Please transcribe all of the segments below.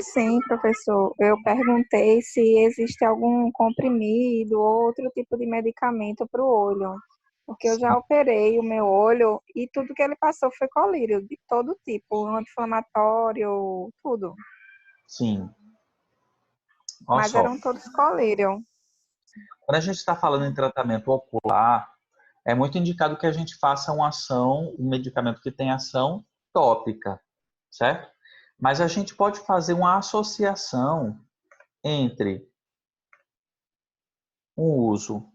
Sim, professor. Eu perguntei se existe algum comprimido ou outro tipo de medicamento para o olho, porque eu já Sim, operei o meu olho e tudo que ele passou foi colírio, de todo tipo, anti-inflamatório, tudo. sim. Olha Mas só, eram todos colírio. quando a gente está falando em tratamento ocular, é muito indicado que a gente faça uma ação, um medicamento que tem ação tópica, certo? Mas a gente pode fazer uma associação entre um uso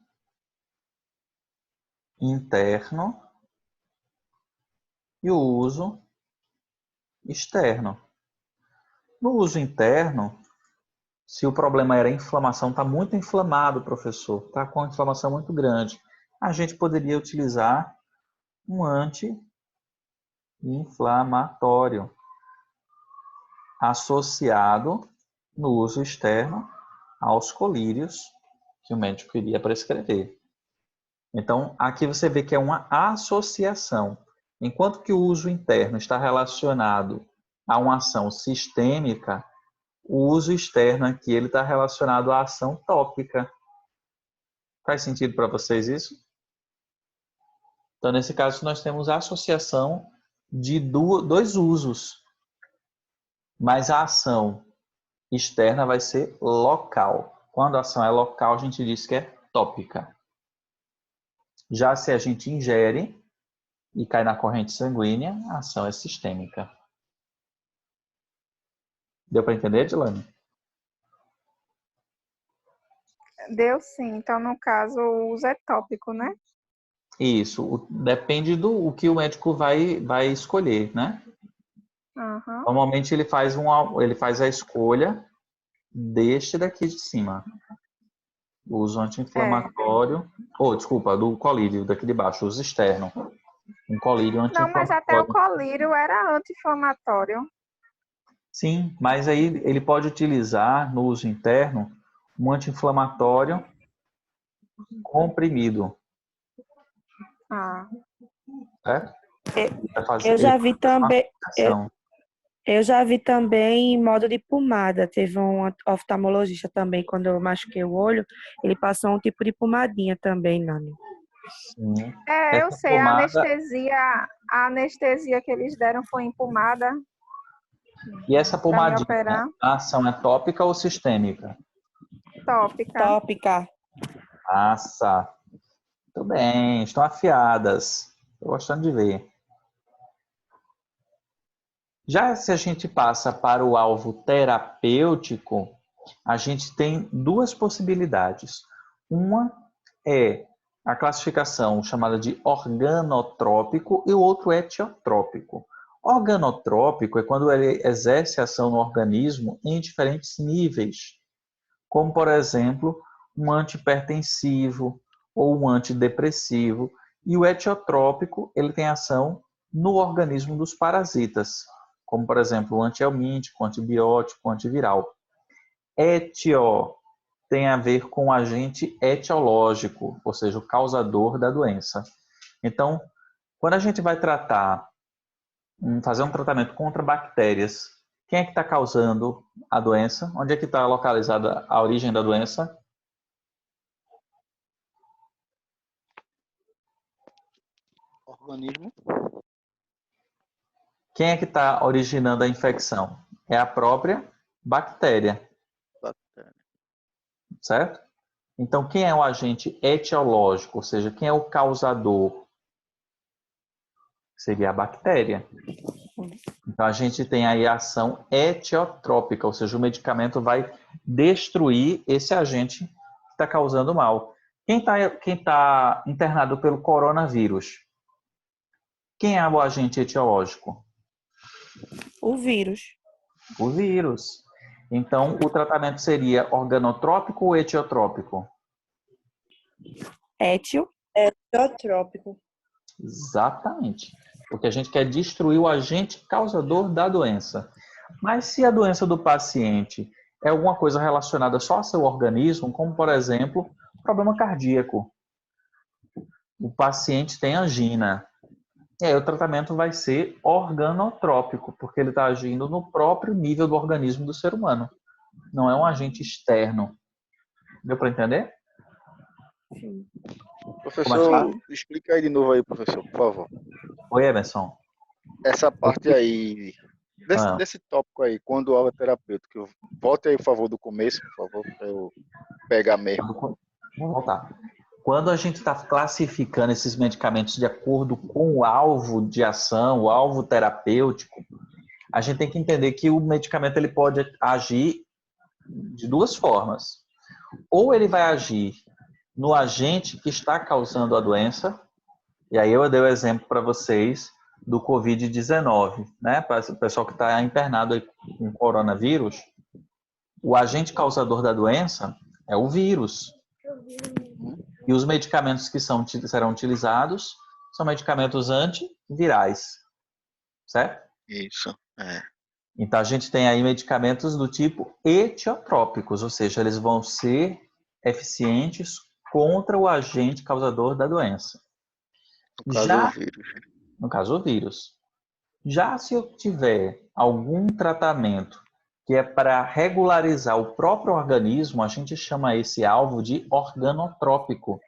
interno e o uso externo. No uso interno, se o problema era inflamação, está muito inflamado, professor, está com uma inflamação muito grande, a gente poderia utilizar um anti-inflamatório associado no uso externo aos colírios que o médico iria prescrever. Então, aqui você vê que é uma associação. Enquanto que o uso interno está relacionado a uma ação sistêmica, o uso externo aqui ele está relacionado à ação tópica. Faz sentido para vocês isso? Então, nesse caso, nós temos a associação de dois usos, mas a ação externa vai ser local. Quando a ação é local, a gente diz que é tópica. Já se a gente ingere e cai na corrente sanguínea, a ação é sistêmica. Deu para entender, Dilane? Deu sim. Então, no caso, o uso é tópico, né? Isso, depende do o que o médico vai escolher, né? Aham. Normalmente ele faz a escolha deste daqui de cima, o uso É. anti-inflamatório, ou desculpa, do colírio daqui de baixo, uso externo, um colírio Não, mas até o anti-inflamatório. colírio era anti-inflamatório. Sim, mas aí ele pode utilizar no uso interno um anti-inflamatório comprimido, Ah. certo? Eu Ele já pode vi fazer uma também, eu, associação. eu já vi também em modo de pomada. Teve um oftalmologista também, quando eu machuquei o olho, ele passou um tipo de pomadinha também, Nani. Sim. É, eu Essa sei, pomada, a anestesia que eles deram foi em pomada e essa para me pomadinha, operar. a ação é tópica ou sistêmica? Tópica. Tópica. Massa. Muito bem, estão afiadas. Estou gostando de ver. Já se a gente passa para o alvo terapêutico, a gente tem duas possibilidades. Uma é a classificação chamada de organotrópico e o outro etiotrópico. Organotrópico é quando ele exerce ação no organismo em diferentes níveis, como, por exemplo, um antipertensivo ou um antidepressivo. E o etiotrópico, ele tem ação no organismo dos parasitas, como, por exemplo, o antihelmíntico, antibiótico, antiviral. Etio tem a ver com o agente etiológico, ou seja, o causador da doença. Então, quando a gente vai fazer um tratamento contra bactérias, quem é que está causando a doença? Onde é que está localizada a origem da doença? Organismo. Quem é que está originando a infecção? É a própria bactéria, Bactéria. certo? Então, quem é o agente etiológico, ou seja, quem é o causador? Seria a bactéria. Então, a gente tem aí a ação etiotrópica, ou seja, o medicamento vai destruir esse agente que está causando mal. Quem tá internado pelo coronavírus? Quem é o agente etiológico? O vírus. O vírus. Então, o tratamento seria organotrópico ou etiotrópico? Étio. Eutrópico. Exatamente. Porque a gente quer destruir o agente causador da doença. Mas se a doença do paciente é alguma coisa relacionada só ao seu organismo, como por exemplo, problema cardíaco. O paciente tem angina. E aí o tratamento vai ser organotrópico, porque ele está agindo no próprio nível do organismo do ser humano. Não é um agente externo. Deu para entender? Sim. Professor, Sim. explica aí de novo aí, professor, por favor. Oi, Emerson. Essa parte aí, Ah. desse tópico aí, quando o alvo é terapêutico, volte aí, por favor, do começo, por favor, para eu pegar mesmo. Vamos voltar. Quando a gente está classificando esses medicamentos de acordo com o alvo de ação, o alvo terapêutico, a gente tem que entender que o medicamento ele pode agir de duas formas. Ou ele vai agir no agente que está causando a doença, e aí eu dei o exemplo para vocês do Covid-19, né? Para o pessoal que está internado aí com coronavírus, o agente causador da doença é o vírus. E os medicamentos que serão utilizados são medicamentos antivirais, certo? Isso, é. Então a gente tem aí medicamentos do tipo etiotrópicos, ou seja, eles vão ser eficientes contra o agente causador da doença. No caso, Já, o vírus. no caso, o vírus. Já se eu tiver algum tratamento que é para regularizar o próprio organismo, a gente chama esse alvo de organotrópico.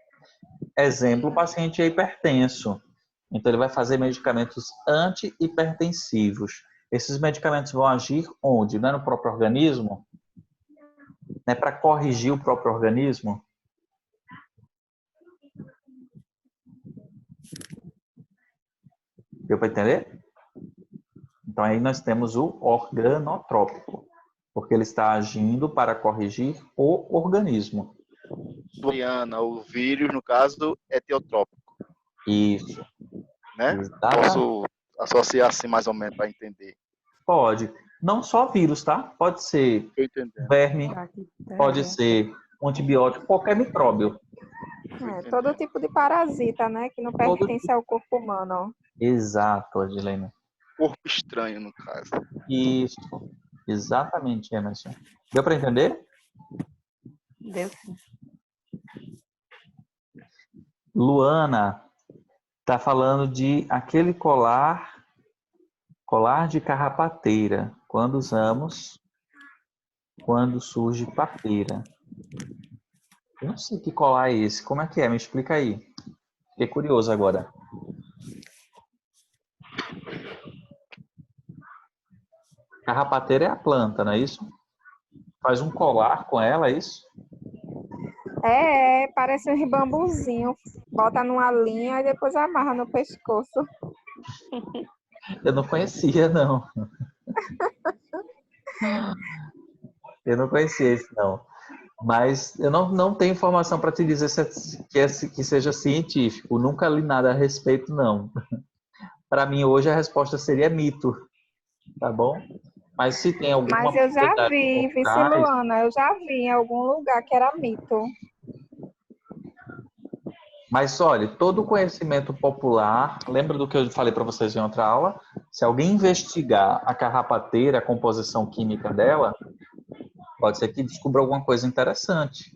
Exemplo, o paciente é hipertenso. Então, ele vai fazer medicamentos antihipertensivos. Esses medicamentos vão agir onde? Não é no próprio organismo? Não é para corrigir o próprio organismo? Deu para entender? Então, aí nós temos o organotrópico, porque ele está agindo para corrigir o organismo. Diana, o vírus, no caso, é teotrópico, Isso. né? Exatamente. Posso associar assim mais ou menos para entender. Pode. Não só vírus, tá? Pode ser Estou entendendo. verme, Bactéria. pode ser um antibiótico, qualquer micróbio. Todo tipo de parasita, né? Que não Todo pertence ao corpo humano. Exato, Adilene. Corpo estranho, no caso. Isso. Exatamente, Emerson. Deu para entender? Deu sim. Luana está falando de aquele colar de carrapateira. Quando usamos, quando surge papeira. Eu não sei que colar é esse. Como é que é? Me explica aí. Fiquei curioso agora. Carrapateira é a planta, não é isso? Faz um colar com ela, é isso? Parece um bambuzinho. Bota numa linha e depois amarra no pescoço. Eu não conhecia, não. Eu não conhecia esse, não. Mas eu não tenho informação para te dizer que seja científico. Nunca li nada a respeito, não. Para mim, hoje, a resposta seria mito. Tá bom? Mas se tem alguma Mas eu já propriedade vi, por vice trás, Luana, eu já vi em algum lugar que era mito. mas olha, todo conhecimento popular, lembra do que eu falei para vocês em outra aula? Se alguém investigar a carrapateira, a composição química dela, pode ser que descubra alguma coisa interessante.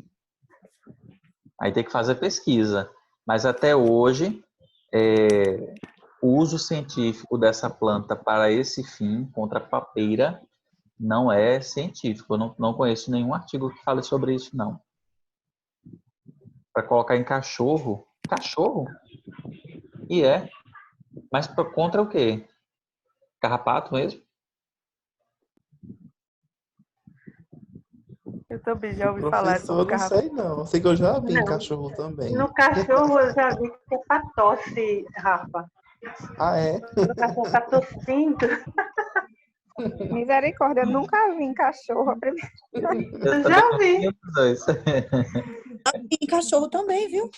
Aí tem que fazer pesquisa. Mas até hoje, o uso científico dessa planta para esse fim, contra a papeira, não é científico. Eu não conheço nenhum artigo que fale sobre isso, não. Para colocar em cachorro. Cachorro? E é. Mas contra o quê? Carrapato mesmo? Eu também já ouvi falar Professor, sobre eu não sei carrapato. não. Sei que eu já vi em Não. cachorro também. No cachorro eu já vi que é pra tosse, Rafa. Ah, é? Quando o cachorro tá tossindo, Misericórdia, eu nunca vi em cachorro. A primeira- eu já vi. Os dois. E cachorro também, viu?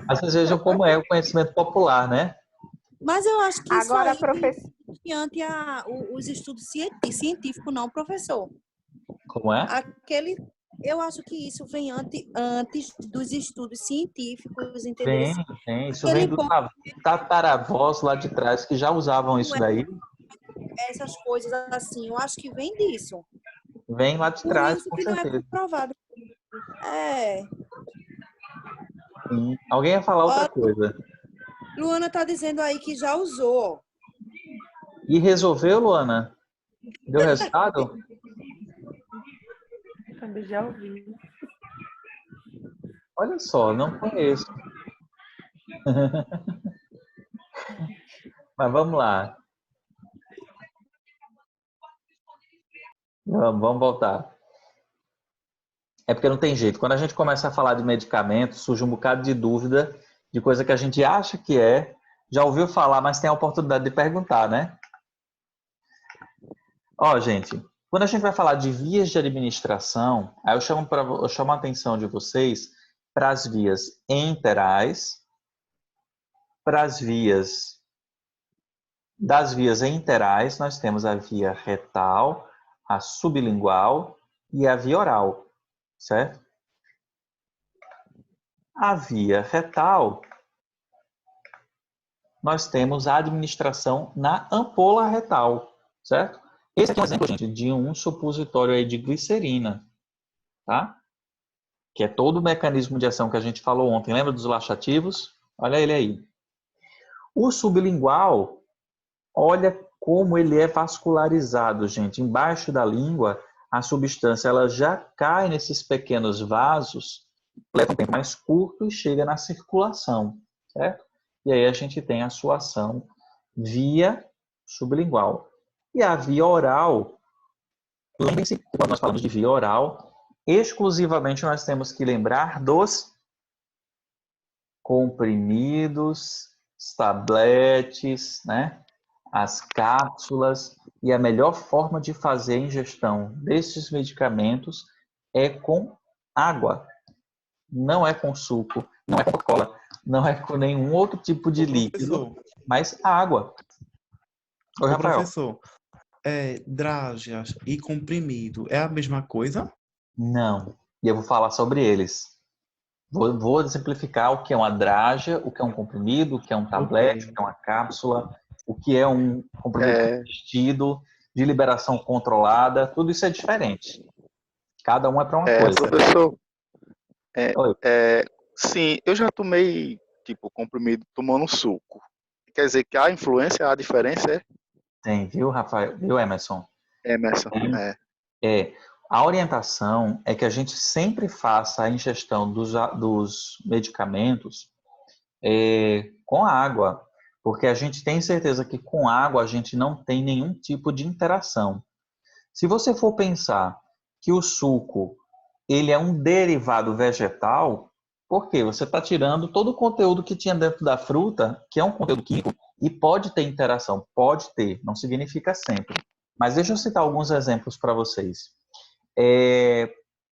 Mas vocês vejam como é o conhecimento popular, né? Mas eu acho que isso Agora, aí professor, diante os estudos científicos, não, professor. Como é? Eu acho que isso vem antes dos estudos científicos, entendeu? Tem. Isso Aquele vem dos tataravós lá de trás que já usavam isso daí. essas coisas assim, eu acho que vem disso. Vem lá de Por trás, isso com que não é certeza. comprovado. É. Sim. Alguém ia falar outra coisa. Luana está dizendo aí que já usou. E resolveu, Luana? Deu resultado? Também já ouvi. Olha só, não conheço. Mas vamos lá. Vamos voltar. É porque não tem jeito. Quando a gente começa a falar de medicamento, surge um bocado de dúvida de coisa que a gente acha que é, já ouviu falar, mas tem a oportunidade de perguntar, né? Ó, gente, quando a gente vai falar de vias de administração, aí eu chamo a atenção de vocês para as vias enterais, para as vias das vias enterais, nós temos a via retal, a sublingual e a via oral, certo? A via retal, nós temos a administração na ampola retal, certo? Esse aqui é um exemplo, gente, de um supositório aí de glicerina, tá? Que é todo o mecanismo de ação que a gente falou ontem. Lembra dos laxativos? Olha ele aí. O sublingual, olha como ele é vascularizado, gente. Embaixo da língua, a substância ela já cai nesses pequenos vasos, leva um tempo mais curto e chega na circulação, certo? E aí a gente tem a sua ação via sublingual. E a via oral, lembrem-se que quando nós falamos de via oral, exclusivamente nós temos que lembrar dos comprimidos, os tabletes, né? As cápsulas. E a melhor forma de fazer a ingestão desses medicamentos é com água. Não é com suco, não é com Coca-Cola, não é com nenhum outro tipo de líquido, mas água. Oi, Rafael. Professor, drágeas e comprimido é a mesma coisa? Não. E eu vou falar sobre eles. Vou exemplificar o que é uma drágia, o que é um comprimido, o que é um tablete, o que é uma cápsula, o que é um comprimido revestido, de liberação controlada. Tudo isso é diferente. Cada um é para uma coisa. Professor, Oi. sim, eu já tomei, tipo, comprimido tomando suco. Quer dizer que há influência, há diferença, é? Tem, viu, Rafael? Viu, Emerson? Emerson, A orientação é que a gente sempre faça a ingestão dos medicamentos com água, porque a gente tem certeza que com água a gente não tem nenhum tipo de interação. Se você for pensar que o suco ele é um derivado vegetal, por quê? Você está tirando todo o conteúdo que tinha dentro da fruta, que é um conteúdo químico, e pode ter interação, pode ter, não significa sempre. Mas deixa eu citar alguns exemplos para vocês.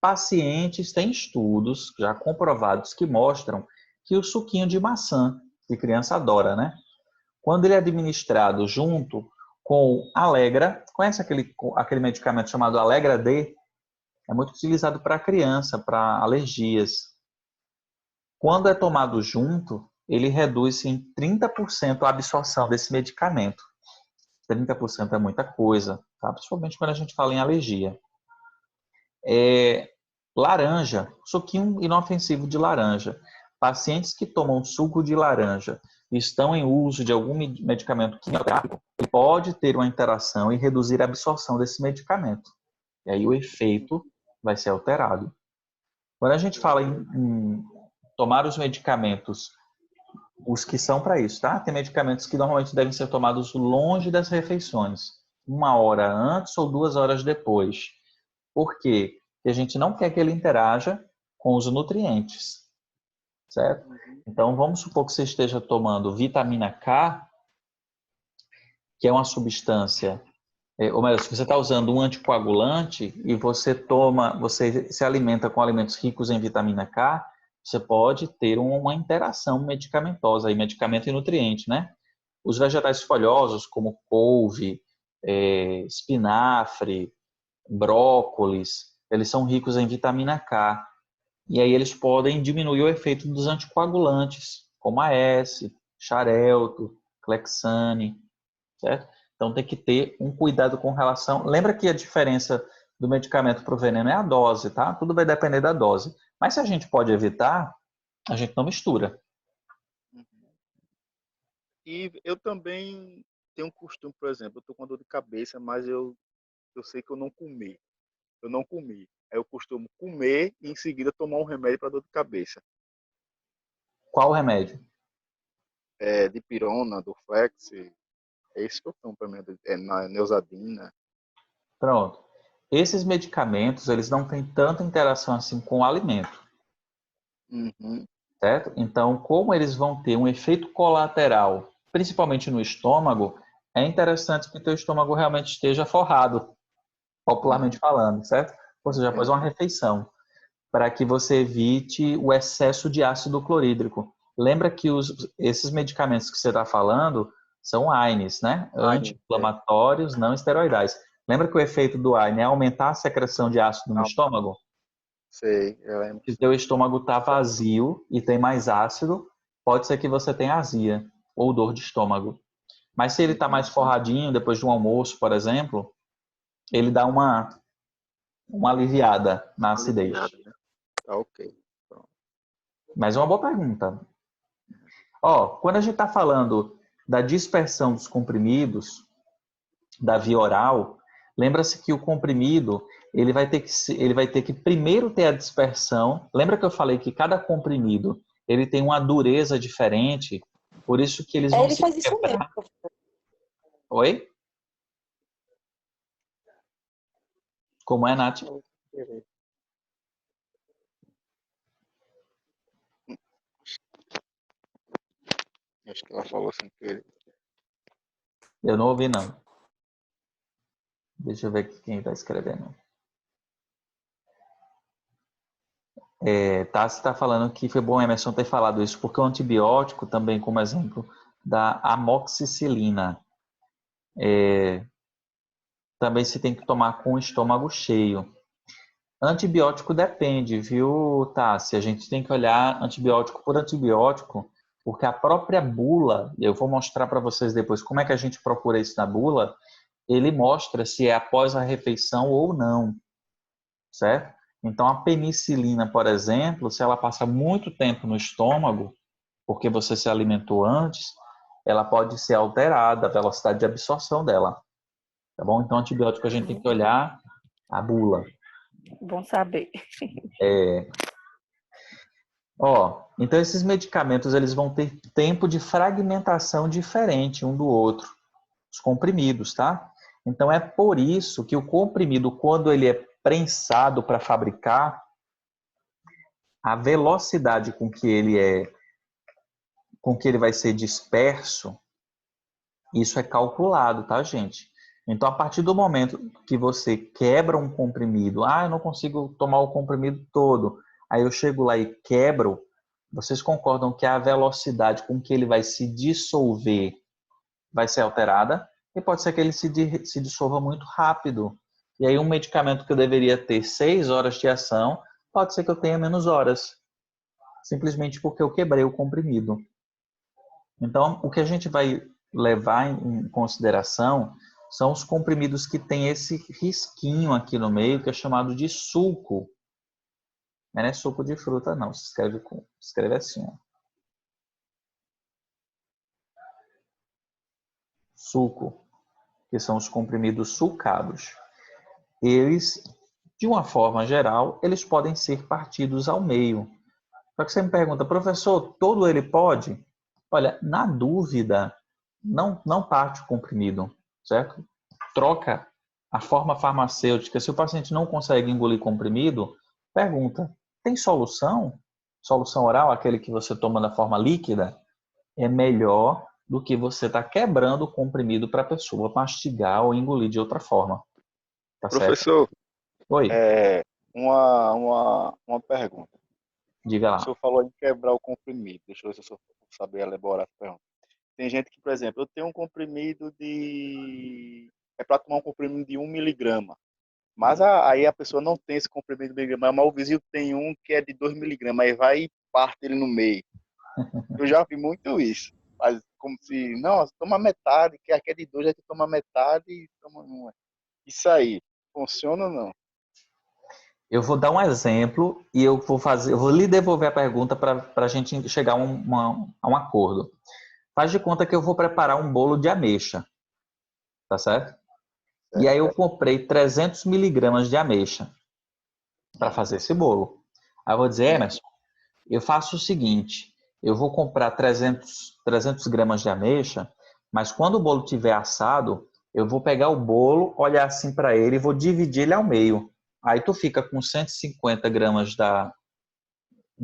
Pacientes têm estudos já comprovados que mostram que o suquinho de maçã, que criança adora, né? Quando ele é administrado junto com Alegra, conhece aquele medicamento chamado Alegra D? É muito utilizado para criança, para alergias. Quando é tomado junto, ele reduz em 30% a absorção desse medicamento. 30% é muita coisa, tá? Principalmente quando a gente fala em alergia. Laranja, suquinho inofensivo de laranja. Pacientes que tomam suco de laranja e estão em uso de algum medicamento quimioterápico, ele pode ter uma interação e reduzir a absorção desse medicamento. E aí o efeito vai ser alterado. Quando a gente fala em tomar os medicamentos, os que são para isso, tá? Tem medicamentos que normalmente devem ser tomados longe das refeições, 1 hora antes ou 2 horas depois. Por quê? Porque a gente não quer que ele interaja com os nutrientes, certo? Então, vamos supor que você esteja tomando vitamina K, que é uma substância, ou melhor, se você está usando um anticoagulante e você se alimenta com alimentos ricos em vitamina K, você pode ter uma interação medicamentosa, medicamento e nutriente, né? Os vegetais folhosos, como couve, espinafre, brócolis, eles são ricos em vitamina K. E aí eles podem diminuir o efeito dos anticoagulantes, como a S, xarelto, clexane, certo? Então tem que ter um cuidado com relação... Lembra que a diferença do medicamento para o veneno é a dose, tá? Tudo vai depender da dose. Mas se a gente pode evitar, a gente não mistura. E eu também tenho um costume, por exemplo, eu tô com dor de cabeça, mas eu sei que eu não comi. Eu não comi. Aí eu costumo comer e em seguida tomar um remédio para dor de cabeça. Qual o remédio? É dipirona, Dorflex, é isso que eu tomo para mim, é na Neusadina. Pronto. Esses medicamentos, eles não têm tanta interação assim com o alimento, Uhum. certo? Então, como eles vão ter um efeito colateral, principalmente no estômago, é interessante que o teu estômago realmente esteja forrado, popularmente falando, certo? Ou seja, após uma Entendi. refeição, para que você evite o excesso de ácido clorídrico. Lembra que esses medicamentos que você está falando são AINES, né? Ai, é, Anti-inflamatórios não esteroidais. Lembra que o efeito do AINE é aumentar a secreção de ácido no não, estômago? sei, eu lembro Se o sim. teu estômago está vazio e tem mais ácido, pode ser que você tenha azia ou dor de estômago. Mas se ele está Uhum. mais forradinho, depois de um almoço, por exemplo, ele dá uma aliviada na acidez. Aliviado, né? Tá ok. Pronto. Mas é uma boa pergunta. Ó, quando a gente está falando da dispersão dos comprimidos, da via oral, lembra-se que o comprimido ele vai ter que primeiro ter a dispersão. Lembra que eu falei que cada comprimido ele tem uma dureza diferente, por isso que eles É, vão ele se faz isso mesmo, quebrar. professor. Oi? Como é, Nath? Acho que ela falou sem querer. Eu não ouvi, não. Deixa eu ver aqui quem está escrevendo. Tassi está falando que foi bom Emerson ter falado isso, porque o antibiótico também, como exemplo, da amoxicilina, também se tem que tomar com o estômago cheio. Antibiótico depende, viu, Tassi? A gente tem que olhar antibiótico por antibiótico, porque a própria bula, eu vou mostrar para vocês depois como é que a gente procura isso na bula, ele mostra se é após a refeição ou não, certo? Então, a penicilina, por exemplo, se ela passa muito tempo no estômago, porque você se alimentou antes, ela pode ser alterada, a velocidade de absorção dela, tá bom? Então, antibiótico a gente tem que olhar a bula. Bom saber. Então esses medicamentos eles vão ter tempo de fragmentação diferente um do outro, os comprimidos, tá? Então é por isso que o comprimido, quando ele é prensado para fabricar, a velocidade com que ele vai ser disperso, isso é calculado, tá, gente? Então, a partir do momento que você quebra um comprimido, eu não consigo tomar o comprimido todo, aí eu chego lá e quebro, vocês concordam que a velocidade com que ele vai se dissolver vai ser alterada? E pode ser que ele se dissolva muito rápido. E aí, um medicamento que eu deveria ter 6 horas de ação, pode ser que eu tenha menos horas, simplesmente porque eu quebrei o comprimido. Então, o que a gente vai levar em consideração são os comprimidos que têm esse risquinho aqui no meio, que é chamado de sulco. Não é suco de fruta, não. Se escreve assim, ó. Sulco, que são os comprimidos sulcados. Eles, de uma forma geral, eles podem ser partidos ao meio. Só que você me pergunta, professor, todo ele pode? Olha, na dúvida, não parte o comprimido, certo? Troca a forma farmacêutica. Se o paciente não consegue engolir comprimido, pergunta: tem solução? Solução oral, aquele que você toma da forma líquida, é melhor do que você estar quebrando o comprimido para a pessoa mastigar ou engolir de outra forma. Tá certo? Professor, Oi, uma pergunta. diga O senhor lá. falou em quebrar o comprimido. Deixa eu ver se eu só saber elaborar essa pergunta. Tem gente que, por exemplo, eu tenho um comprimido de... É para tomar um comprimido de 1 miligrama. Mas aí a pessoa não tem esse comprimido de 1 miligrama, mas o vizinho tem um que é de 2 miligramas, aí vai e parte ele no meio. Eu já vi muito isso. Mas como se, não, toma metade, que aqui é de 2, aí tu toma metade e toma uma. Isso aí, funciona ou não? Eu vou dar um exemplo e eu vou lhe devolver a pergunta para a gente chegar a um acordo. Faz de conta que eu vou preparar um bolo de ameixa, tá certo? E aí eu comprei 300 miligramas de ameixa para fazer esse bolo. Aí eu vou dizer, Emerson, eu faço o seguinte, eu vou comprar 300 gramas de ameixa, mas quando o bolo estiver assado, eu vou pegar o bolo, olhar assim para ele e vou dividir ele ao meio. Aí tu fica com 150 gramas da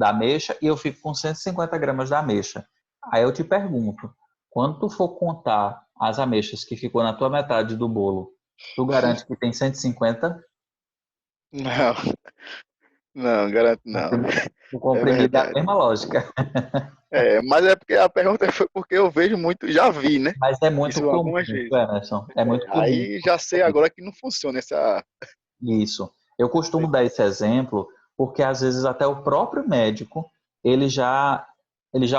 ameixa e eu fico com 150 gramas da ameixa. Aí eu te pergunto, quando tu for contar as ameixas que ficou na tua metade do bolo, tu garante que tem 150? Não, não, garanto não. O É comprimido é a verdade. mesma lógica. Mas é porque a pergunta foi porque eu vejo muito, já vi, né? Mas é muito Isso comum, algumas vezes. Emerson. É muito comum. Aí já sei agora que não funciona essa. Isso. Eu costumo dar esse exemplo porque às vezes até o próprio médico ele já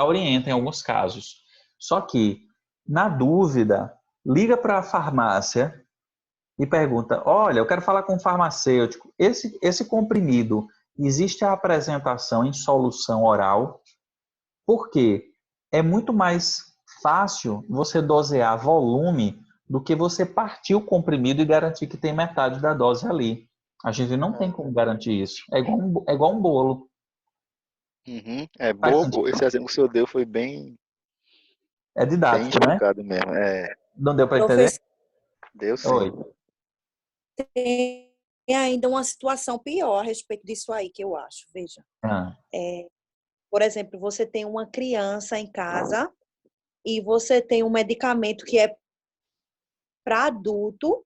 orienta em alguns casos. Só que, na dúvida, liga para a farmácia e pergunta: olha, eu quero falar com um farmacêutico. Esse comprimido, existe a apresentação em solução oral? Por quê? É muito mais fácil você dosear volume do que você partir o comprimido e garantir que tem metade da dose ali. A gente não tem como garantir isso. É igual um bolo. Uhum. É Faz bobo. sentido? Esse exemplo que o senhor deu foi bem, É bem didático, né? explicado mesmo. Não deu para entender? Professor, Deu Oi. sim. tem ainda uma situação pior a respeito disso aí, que eu acho. Veja. Ah, Por exemplo, você tem uma criança em casa e você tem um medicamento que é para adulto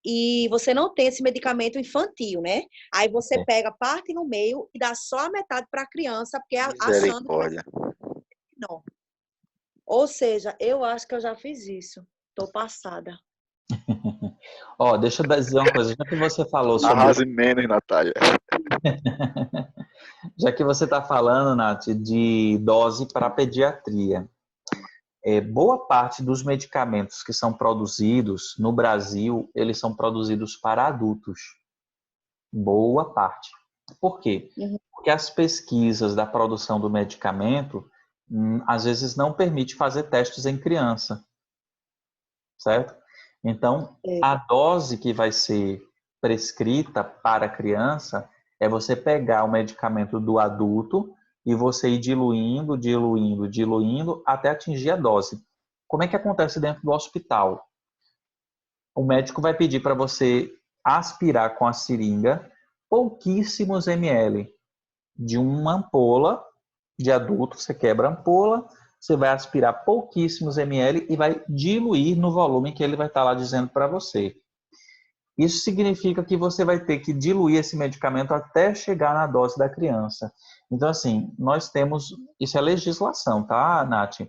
e você não tem esse medicamento infantil, né? Aí você é. pega parte no meio e dá só a metade para a criança, porque achando que Misericórdia. não. Ou seja, eu acho que eu já fiz isso. Tô passada. Ó, deixa eu dizer uma coisa. Já que você falou sobre, Arrase menos, Natália. já que você está falando, Nath, de dose para pediatria, boa parte dos medicamentos que são produzidos no Brasil, eles são produzidos para adultos. Boa parte. Por quê? Uhum. Porque as pesquisas da produção do medicamento, às vezes não permite fazer testes em criança, certo? Então, É. a dose que vai ser prescrita para a criança é você pegar o medicamento do adulto e você ir diluindo, diluindo, diluindo até atingir a dose. Como é que acontece dentro do hospital? O médico vai pedir para você aspirar com a seringa pouquíssimos ml de uma ampola de adulto, você quebra a ampola, você vai aspirar pouquíssimos ml e vai diluir no volume que ele vai estar lá dizendo para você. Isso significa que você vai ter que diluir esse medicamento até chegar na dose da criança. Então, assim, nós temos, isso é legislação, tá, Nath?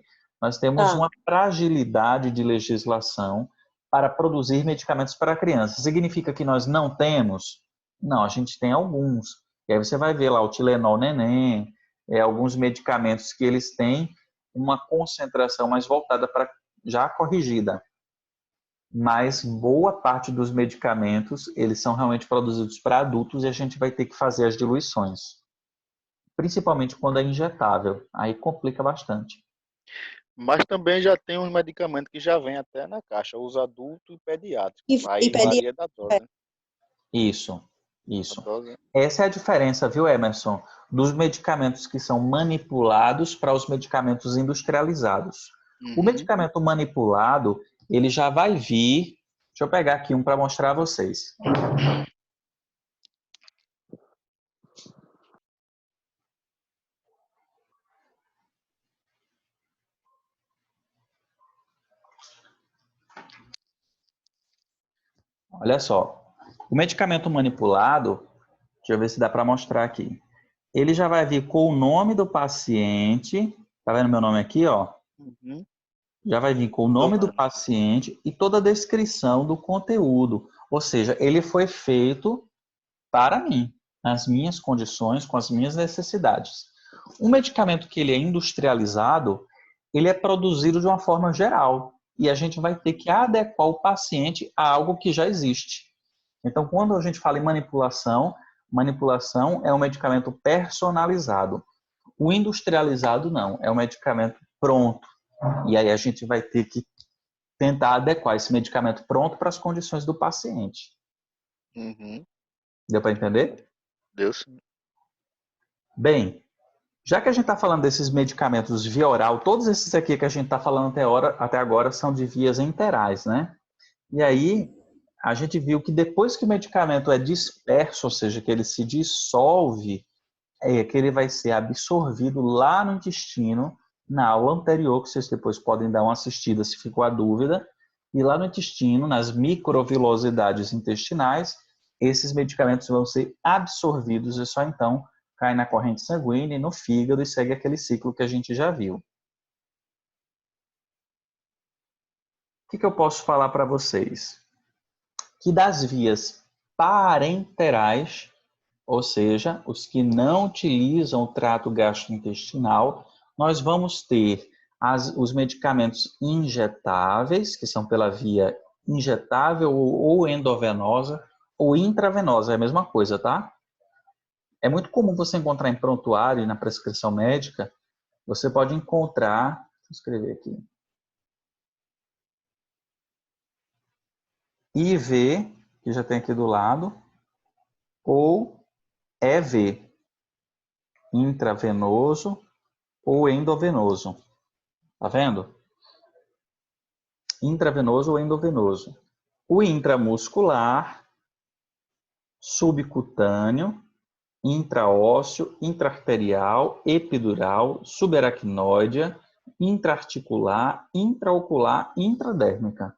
Nós temos Tá. uma fragilidade de legislação para produzir medicamentos para criança. Significa que nós não temos? Não, a gente tem alguns. E aí você vai ver lá o Tilenol Neném, alguns medicamentos que eles têm uma concentração mais voltada para já corrigida. Mas boa parte dos medicamentos, eles são realmente produzidos para adultos e a gente vai ter que fazer as diluições. Principalmente quando é injetável. Aí complica bastante. Mas também já tem uns medicamentos que já vêm até na caixa, os adultos e pediátricos. E Aí pediatra. varia da dose, né? Isso. A dose. Essa é a diferença, viu, Emerson, dos medicamentos que são manipulados para os medicamentos industrializados. O medicamento manipulado, ele já vai vir. Deixa eu pegar aqui um para mostrar a vocês. Olha só. O medicamento manipulado, deixa eu ver se dá para mostrar aqui. Ele já vai vir com o nome do paciente. Tá vendo meu nome aqui, ó? Uhum. Já vai vir com o nome do paciente e toda a descrição do conteúdo. Ou seja, ele foi feito para mim, nas minhas condições, com as minhas necessidades. Um medicamento que ele é industrializado, ele é produzido de uma forma geral e a gente vai ter que adequar o paciente a algo que já existe. Então, quando a gente fala em manipulação, manipulação é um medicamento personalizado. O industrializado não, é um medicamento pronto, E aí a gente vai ter que tentar adequar esse medicamento pronto para as condições do paciente. Uhum. Deu para entender? Deus. Bem, já que a gente está falando desses medicamentos via oral, todos esses aqui que a gente está falando até agora são de vias enterais, né? E aí, a gente viu que depois que o medicamento é disperso, ou seja, que ele se dissolve, é que ele vai ser absorvido lá no intestino, na aula anterior, que vocês depois podem dar uma assistida se ficou a dúvida, e lá no intestino, nas microvilosidades intestinais, esses medicamentos vão ser absorvidos e só então cai na corrente sanguínea e no fígado e segue aquele ciclo que a gente já viu. O que eu posso falar para vocês? Que das vias parenterais, ou seja, os que não utilizam o trato gastrointestinal, nós vamos ter os medicamentos injetáveis, que são pela via injetável ou endovenosa, ou intravenosa, é a mesma coisa, tá? É muito comum você encontrar em prontuário e na prescrição médica, você pode encontrar, deixa eu escrever aqui, IV, que já tem aqui do lado, ou EV, intravenoso ou endovenoso. Tá vendo? Intravenoso ou endovenoso. O intramuscular, subcutâneo, intraósseo, intraarterial, epidural, subaracnoidea, intraarticular, intraocular, intradérmica.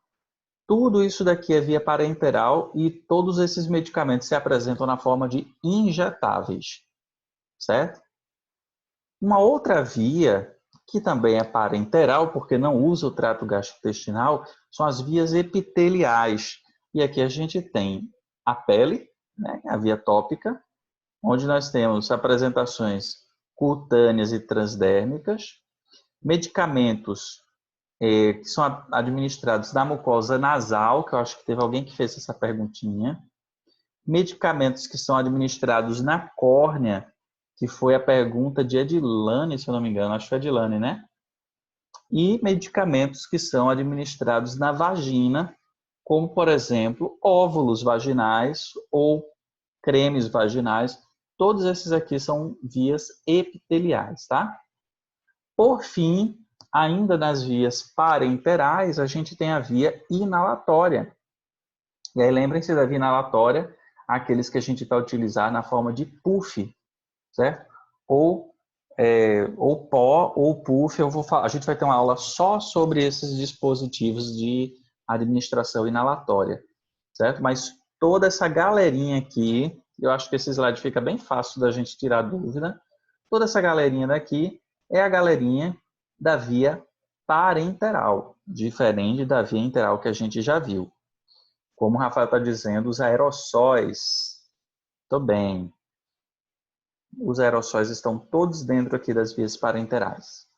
Tudo isso daqui é via parenteral e todos esses medicamentos se apresentam na forma de injetáveis, certo? Uma outra via, que também é parenteral, porque não usa o trato gastrointestinal, são as vias epiteliais. E aqui a gente tem a pele, né, a via tópica, onde nós temos apresentações cutâneas e transdérmicas, medicamentos que são administrados na mucosa nasal, que eu acho que teve alguém que fez essa perguntinha, medicamentos que são administrados na córnea, que foi a pergunta de Edilane, se eu não me engano, acho que foi Edilane, né? E medicamentos que são administrados na vagina, como, por exemplo, óvulos vaginais ou cremes vaginais. Todos esses aqui são vias epiteliais, tá? Por fim, ainda nas vias parenterais, a gente tem a via inalatória. E aí, lembrem-se da via inalatória, aqueles que a gente vai utilizar na forma de puff, certo? Ou pó ou puff. A gente vai ter uma aula só sobre esses dispositivos de administração inalatória, certo? Mas toda essa galerinha aqui, eu acho que esse slide fica bem fácil da gente tirar dúvida. Toda essa galerinha daqui é a galerinha da via parenteral, diferente da via enteral que a gente já viu. Como o Rafael está dizendo, os aerossóis, tô bem. Os aerossóis estão todos dentro aqui das vias parenterais.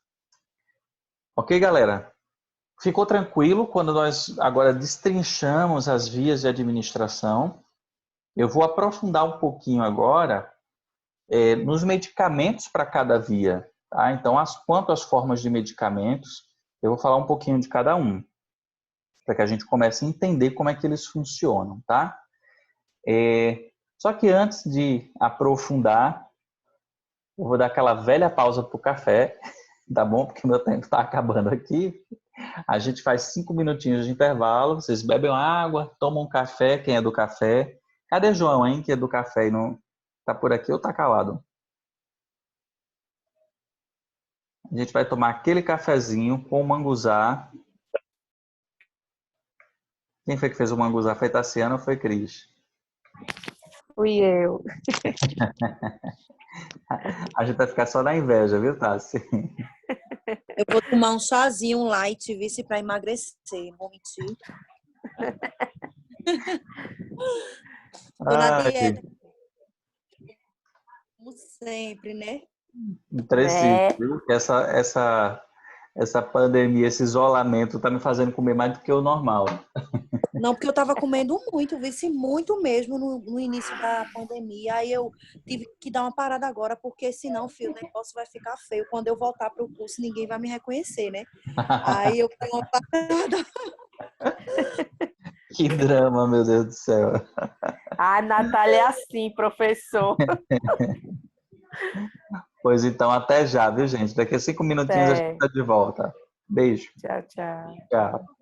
Ok, galera? Ficou tranquilo quando nós agora destrinchamos as vias de administração? Eu vou aprofundar um pouquinho agora nos medicamentos para cada via. Tá? Então, quanto às formas de medicamentos, eu vou falar um pouquinho de cada um, para que a gente comece a entender como é que eles funcionam. Tá? Só que antes de aprofundar, eu vou dar aquela velha pausa para o café, tá bom? Porque meu tempo está acabando aqui. A gente faz 5 minutinhos de intervalo, vocês bebem água, tomam um café, quem é do café. Cadê João, hein, que é do café e não tá por aqui ou tá calado? A gente vai tomar aquele cafezinho com manguzá. Quem foi que fez o manguzá? Foi Tassiana ou foi Cris? Fui eu. A gente vai ficar só na inveja, viu, Tassi? Eu vou tomar um chazinho light, vice, para emagrecer. Vou mentir. Tô na dieta. Como sempre, né? Preciso, viu? Essa essa pandemia, esse isolamento tá me fazendo comer mais do que o normal. Não, porque eu tava comendo muito, vice muito mesmo no início da pandemia. Aí eu tive que dar uma parada agora, porque senão, filho, o negócio vai ficar feio. Quando eu voltar pro curso, ninguém vai me reconhecer, né? Aí eu dei uma parada. Que drama, meu Deus do céu. A Natália é assim, professor. Pois então, até já, viu, gente? Daqui a 5 minutinhos a gente Até. tá de volta. Beijo. Tchau, tchau. Tchau.